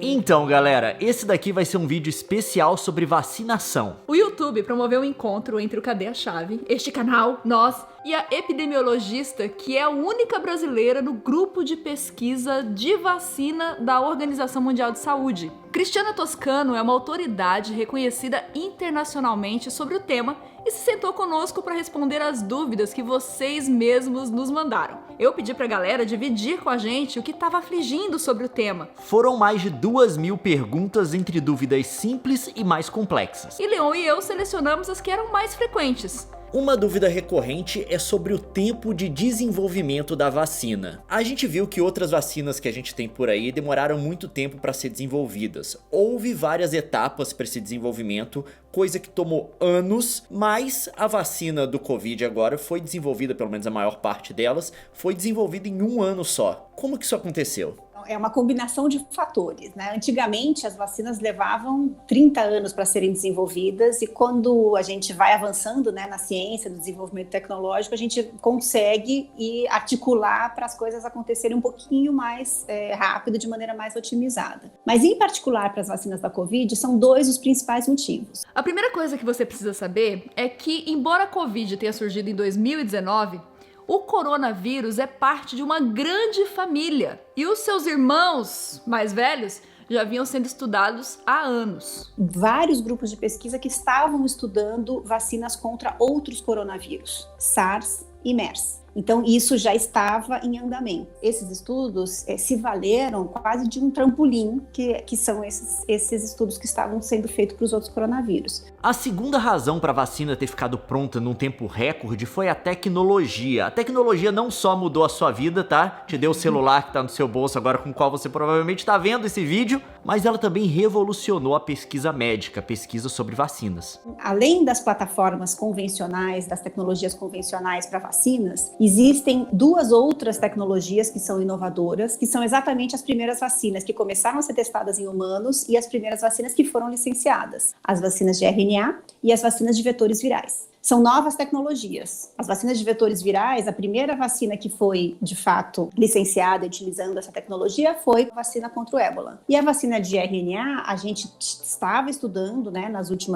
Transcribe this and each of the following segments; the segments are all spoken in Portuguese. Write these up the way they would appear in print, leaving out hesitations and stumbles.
Então, galera, esse daqui vai ser um vídeo especial sobre vacinação. O YouTube promoveu um encontro entre o Cadê a Chave, este canal, nós, e a epidemiologista que é a única brasileira no grupo de pesquisa de vacina da Organização Mundial de Saúde. Cristiana Toscano é uma autoridade reconhecida internacionalmente sobre o tema e se sentou conosco para responder as dúvidas que vocês mesmos nos mandaram. Eu pedi pra galera dividir com a gente o que estava afligindo sobre o tema. Foram mais de 2.000 perguntas entre dúvidas simples e mais complexas. E Leon e eu selecionamos as que eram mais frequentes. Uma dúvida recorrente é sobre o tempo de desenvolvimento da vacina. A gente viu que outras vacinas que a gente tem por aí demoraram muito tempo para ser desenvolvidas. Houve várias etapas para esse desenvolvimento, coisa que tomou anos, mas a vacina do Covid agora foi desenvolvida, pelo menos a maior parte delas, foi desenvolvida em 1 ano só. Como que isso aconteceu? É uma combinação de fatores, né? Antigamente as vacinas levavam 30 anos para serem desenvolvidas e quando a gente vai avançando, né, na ciência, no desenvolvimento tecnológico, a gente consegue articular para as coisas acontecerem um pouquinho mais rápido, de maneira mais otimizada. Mas em particular para as vacinas da Covid, são 2 os principais motivos. A primeira coisa que você precisa saber é que, embora a Covid tenha surgido em 2019, o coronavírus é parte de uma grande família e os seus irmãos mais velhos já vinham sendo estudados há anos. Vários grupos de pesquisa que estavam estudando vacinas contra outros coronavírus, SARS e MERS. Então, isso já estava em andamento. Esses estudos se valeram quase de um trampolim, que são esses estudos que estavam sendo feitos para os outros coronavírus. A segunda razão para a vacina ter ficado pronta num tempo recorde foi a tecnologia. A tecnologia não só mudou a sua vida, tá? Te deu o celular que tá no seu bolso agora, com o qual você provavelmente está vendo esse vídeo, mas ela também revolucionou a pesquisa médica, a pesquisa sobre vacinas. Além das plataformas convencionais, das tecnologias convencionais para vacinas, existem 2 outras tecnologias que são inovadoras, que são exatamente as primeiras vacinas que começaram a ser testadas em humanos e as primeiras vacinas que foram licenciadas, as vacinas de RNA e as vacinas de vetores virais. São novas tecnologias. As vacinas de vetores virais, a primeira vacina que foi, de fato, licenciada utilizando essa tecnologia foi a vacina contra o ébola. E a vacina de RNA, a gente estava estudando, né,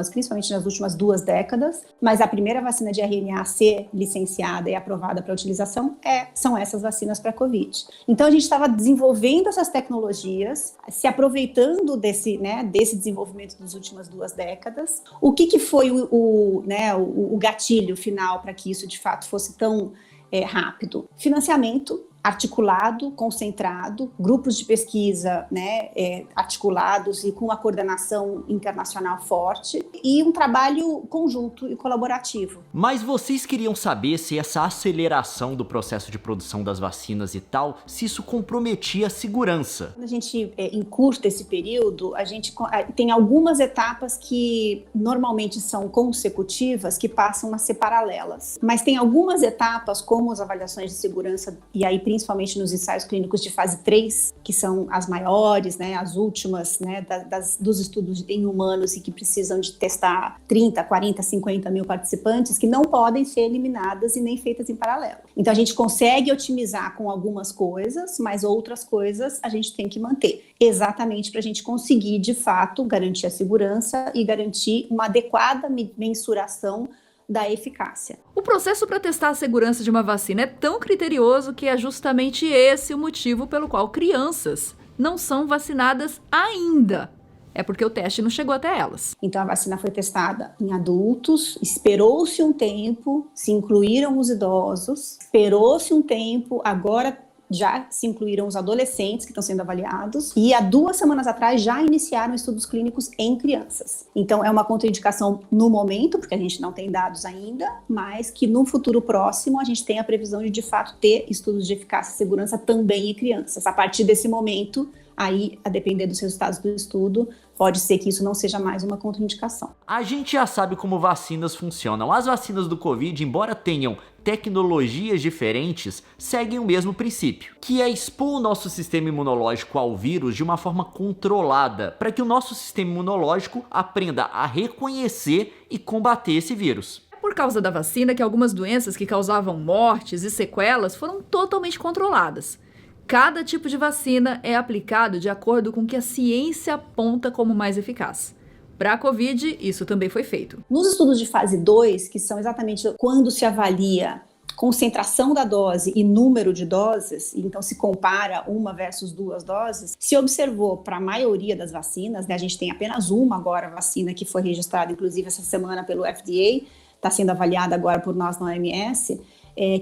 principalmente nas últimas 2 décadas, mas a primeira vacina de RNA a ser licenciada e aprovada para utilização são essas vacinas para a Covid. Então, a gente estava desenvolvendo essas tecnologias, se aproveitando desse desenvolvimento das últimas 2 décadas. O que foi o gatilho final para que isso de fato fosse tão rápido? Financiamento articulado, concentrado, grupos de pesquisa, articulados e com uma coordenação internacional forte e um trabalho conjunto e colaborativo. Mas vocês queriam saber se essa aceleração do processo de produção das vacinas e tal, se isso comprometia a segurança. Quando a gente encurta esse período, a gente tem algumas etapas que normalmente são consecutivas, que passam a ser paralelas. Mas tem algumas etapas, como as avaliações de segurança, e aí principalmente nos ensaios clínicos de fase 3, que são as maiores, as últimas, dos estudos em humanos e que precisam de testar 30, 40, 50 mil participantes, que não podem ser eliminadas e nem feitas em paralelo. Então a gente consegue otimizar com algumas coisas, mas outras coisas a gente tem que manter, exatamente para a gente conseguir, de fato, garantir a segurança e garantir uma adequada mensuração da eficácia. O processo para testar a segurança de uma vacina é tão criterioso que é justamente esse o motivo pelo qual crianças não são vacinadas ainda. É porque o teste não chegou até elas. Então a vacina foi testada em adultos, esperou-se um tempo, se incluíram os idosos, esperou-se um tempo, agora já se incluíram os adolescentes que estão sendo avaliados e há 2 semanas atrás já iniciaram estudos clínicos em crianças. Então é uma contraindicação no momento, porque a gente não tem dados ainda, mas que no futuro próximo a gente tem a previsão de fato ter estudos de eficácia e segurança também em crianças. A partir desse momento, aí, a depender dos resultados do estudo, pode ser que isso não seja mais uma contraindicação. A gente já sabe como vacinas funcionam. As vacinas do Covid, embora tenham tecnologias diferentes, seguem o mesmo princípio, que é expor o nosso sistema imunológico ao vírus de uma forma controlada, para que o nosso sistema imunológico aprenda a reconhecer e combater esse vírus. É por causa da vacina que algumas doenças que causavam mortes e sequelas foram totalmente controladas. Cada tipo de vacina é aplicado de acordo com o que a ciência aponta como mais eficaz. Para a Covid, isso também foi feito. Nos estudos de fase 2, que são exatamente quando se avalia concentração da dose e número de doses, então se compara uma versus 2 doses, se observou para a maioria das vacinas, né, a gente tem apenas uma agora vacina que foi registrada, inclusive essa semana pelo FDA, está sendo avaliada agora por nós na OMS,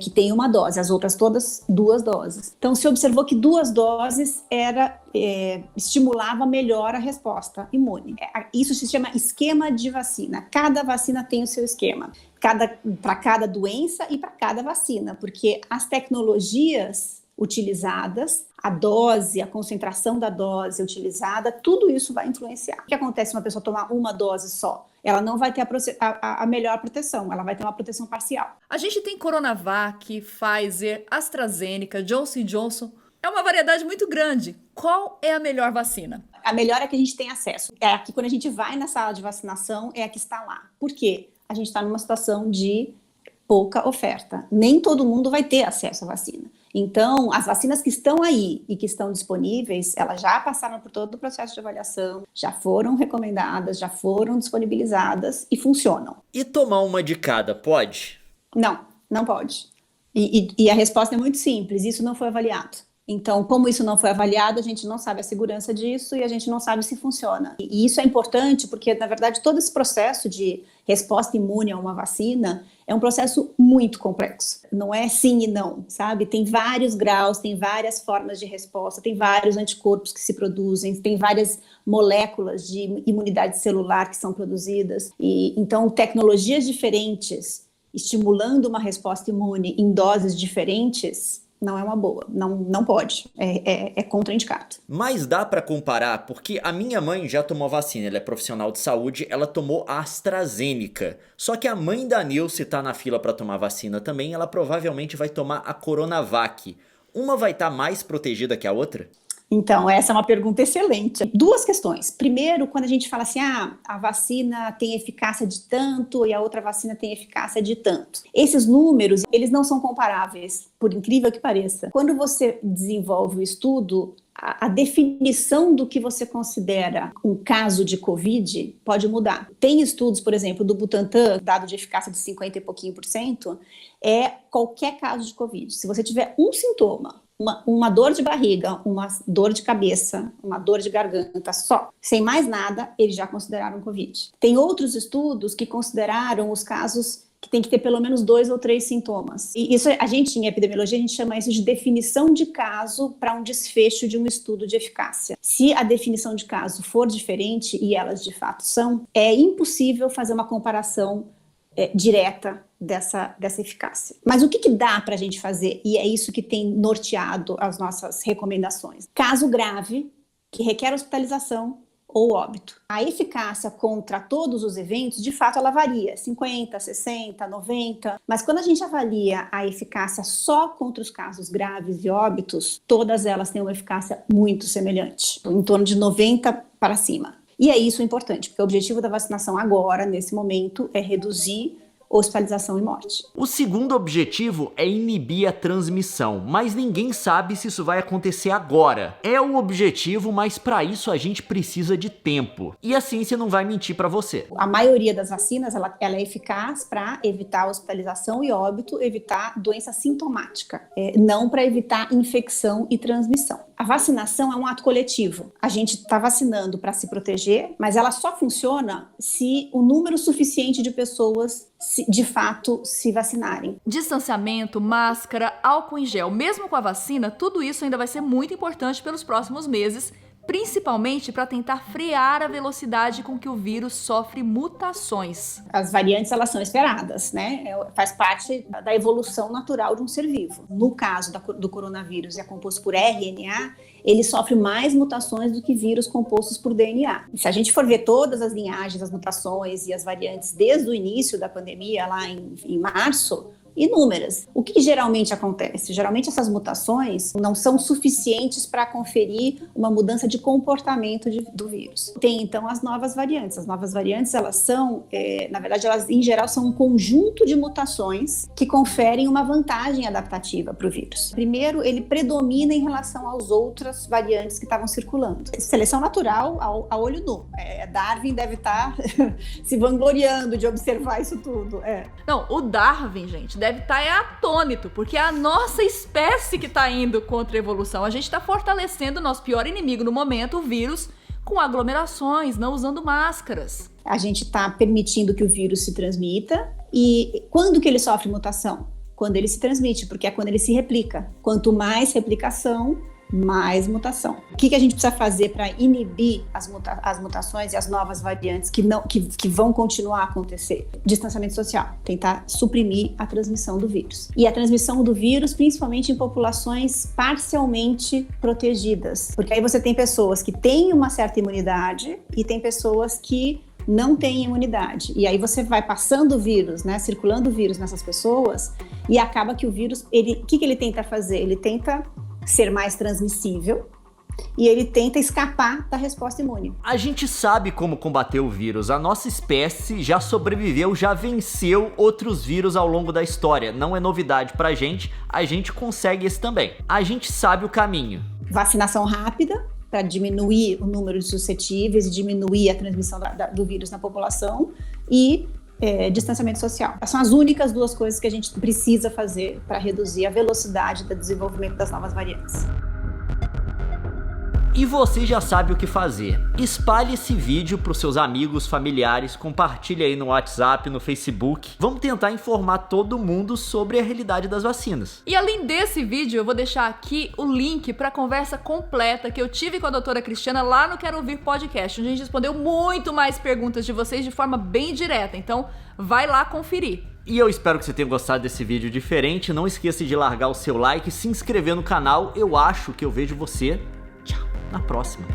que tem uma dose, as outras todas 2 doses. Então se observou que 2 doses estimulava melhor a resposta imune. Isso se chama esquema de vacina. Cada vacina tem o seu esquema, para cada doença e para cada vacina, porque as tecnologias utilizadas, a dose, a concentração da dose utilizada, tudo isso vai influenciar. O que acontece se uma pessoa tomar uma dose só? Ela não vai ter a melhor proteção, ela vai ter uma proteção parcial. A gente tem Coronavac, Pfizer, AstraZeneca, Johnson & Johnson. É uma variedade muito grande. Qual é a melhor vacina? A melhor é que a gente tem acesso. É aqui, quando a gente vai na sala de vacinação, é a que está lá. Por quê? A gente está numa situação de pouca oferta. Nem todo mundo vai ter acesso à vacina. Então, as vacinas que estão aí e que estão disponíveis, elas já passaram por todo o processo de avaliação, já foram recomendadas, já foram disponibilizadas e funcionam. E tomar uma de cada, pode? Não, não pode. E a resposta é muito simples, isso não foi avaliado. Então, como isso não foi avaliado, a gente não sabe a segurança disso e a gente não sabe se funciona. E isso é importante porque, na verdade, todo esse processo de resposta imune a uma vacina é um processo muito complexo. Não é sim e não, sabe? Tem vários graus, tem várias formas de resposta, tem vários anticorpos que se produzem, tem várias moléculas de imunidade celular que são produzidas. E então, tecnologias diferentes estimulando uma resposta imune em doses diferentes não é uma boa, não pode, é contraindicado. Mas dá pra comparar, porque a minha mãe já tomou vacina, ela é profissional de saúde, ela tomou a AstraZeneca. Só que a mãe da Nilce tá na fila pra tomar vacina também, ela provavelmente vai tomar a Coronavac. Uma vai estar mais protegida que a outra? Então, essa é uma pergunta excelente. 2 questões. Primeiro, quando a gente fala assim, a vacina tem eficácia de tanto e a outra vacina tem eficácia de tanto. Esses números, eles não são comparáveis, por incrível que pareça. Quando você desenvolve o estudo, a definição do que você considera um caso de Covid pode mudar. Tem estudos, por exemplo, do Butantan, dado de eficácia de 50 e pouquinho %, é qualquer caso de Covid. Se você tiver um sintoma, uma dor de barriga, uma dor de cabeça, uma dor de garganta só, sem mais nada, eles já consideraram Covid. Tem outros estudos que consideraram os casos que tem que ter pelo menos 2 ou 3 sintomas. E isso, a gente, em epidemiologia, a gente chama isso de definição de caso para um desfecho de um estudo de eficácia. Se a definição de caso for diferente, e elas de fato são, é impossível fazer uma comparação direta dessa eficácia. Mas o que dá para a gente fazer? E é isso que tem norteado as nossas recomendações. Caso grave, que requer hospitalização ou óbito. A eficácia contra todos os eventos, de fato, ela varia, 50, 60, 90, mas quando a gente avalia a eficácia só contra os casos graves e óbitos, todas elas têm uma eficácia muito semelhante, em torno de 90 para cima. E é isso importante, porque o objetivo da vacinação agora, nesse momento, é reduzir hospitalização e morte. O segundo objetivo é inibir a transmissão, mas ninguém sabe se isso vai acontecer agora. É o objetivo, mas para isso a gente precisa de tempo. E a ciência não vai mentir para você. A maioria das vacinas, ela é eficaz para evitar hospitalização e óbito, evitar doença sintomática, não para evitar infecção e transmissão. A vacinação é um ato coletivo. A gente está vacinando para se proteger, mas ela só funciona se o número suficiente de pessoas de fato se vacinarem. Distanciamento, máscara, álcool em gel, mesmo com a vacina, tudo isso ainda vai ser muito importante pelos próximos meses, principalmente para tentar frear a velocidade com que o vírus sofre mutações. As variantes, elas são esperadas, né? Faz parte da evolução natural de um ser vivo. No caso do coronavírus, é composto por RNA, ele sofre mais mutações do que vírus compostos por DNA. Se a gente for ver todas as linhagens, as mutações e as variantes desde o início da pandemia, lá em março, inúmeras. O que geralmente acontece? Geralmente essas mutações não são suficientes para conferir uma mudança de comportamento do vírus. Tem então as novas variantes. As novas variantes, elas são, na verdade, elas em geral são um conjunto de mutações que conferem uma vantagem adaptativa para o vírus. Primeiro, ele predomina em relação às outras variantes que estavam circulando. Seleção natural a olho nu. Darwin deve estar se vangloriando de observar isso tudo. Não, o Darwin, gente, deve estar atônito, porque é a nossa espécie que está indo contra a evolução. A gente está fortalecendo o nosso pior inimigo no momento, o vírus, com aglomerações, não usando máscaras. A gente está permitindo que o vírus se transmita. E quando que ele sofre mutação? Quando ele se transmite, porque é quando ele se replica. Quanto mais replicação, mais mutação. O que a gente precisa fazer para inibir as mutações e as novas variantes que vão continuar a acontecer? Distanciamento social, tentar suprimir a transmissão do vírus. E a transmissão do vírus, principalmente em populações parcialmente protegidas, porque aí você tem pessoas que têm uma certa imunidade e tem pessoas que não têm imunidade. E aí você vai passando o vírus, né, circulando o vírus nessas pessoas, e acaba que o vírus, o que ele tenta fazer? Ele tenta ser mais transmissível e ele tenta escapar da resposta imune. A gente sabe como combater o vírus. A nossa espécie já sobreviveu, já venceu outros vírus ao longo da história. Não é novidade pra gente, a gente consegue esse também. A gente sabe o caminho. Vacinação rápida para diminuir o número de suscetíveis e diminuir a transmissão do vírus na população e distanciamento social. São as únicas duas coisas que a gente precisa fazer para reduzir a velocidade do desenvolvimento das novas variantes. E você já sabe o que fazer. Espalhe esse vídeo para os seus amigos, familiares, compartilhe aí no WhatsApp, no Facebook. Vamos tentar informar todo mundo sobre a realidade das vacinas. E além desse vídeo, eu vou deixar aqui o link para a conversa completa que eu tive com a doutora Cristiana lá no Quero Ouvir Podcast, onde a gente respondeu muito mais perguntas de vocês de forma bem direta. Então, vai lá conferir. E eu espero que você tenha gostado desse vídeo diferente. Não esqueça de largar o seu like, se inscrever no canal. Eu acho que eu vejo você na próxima.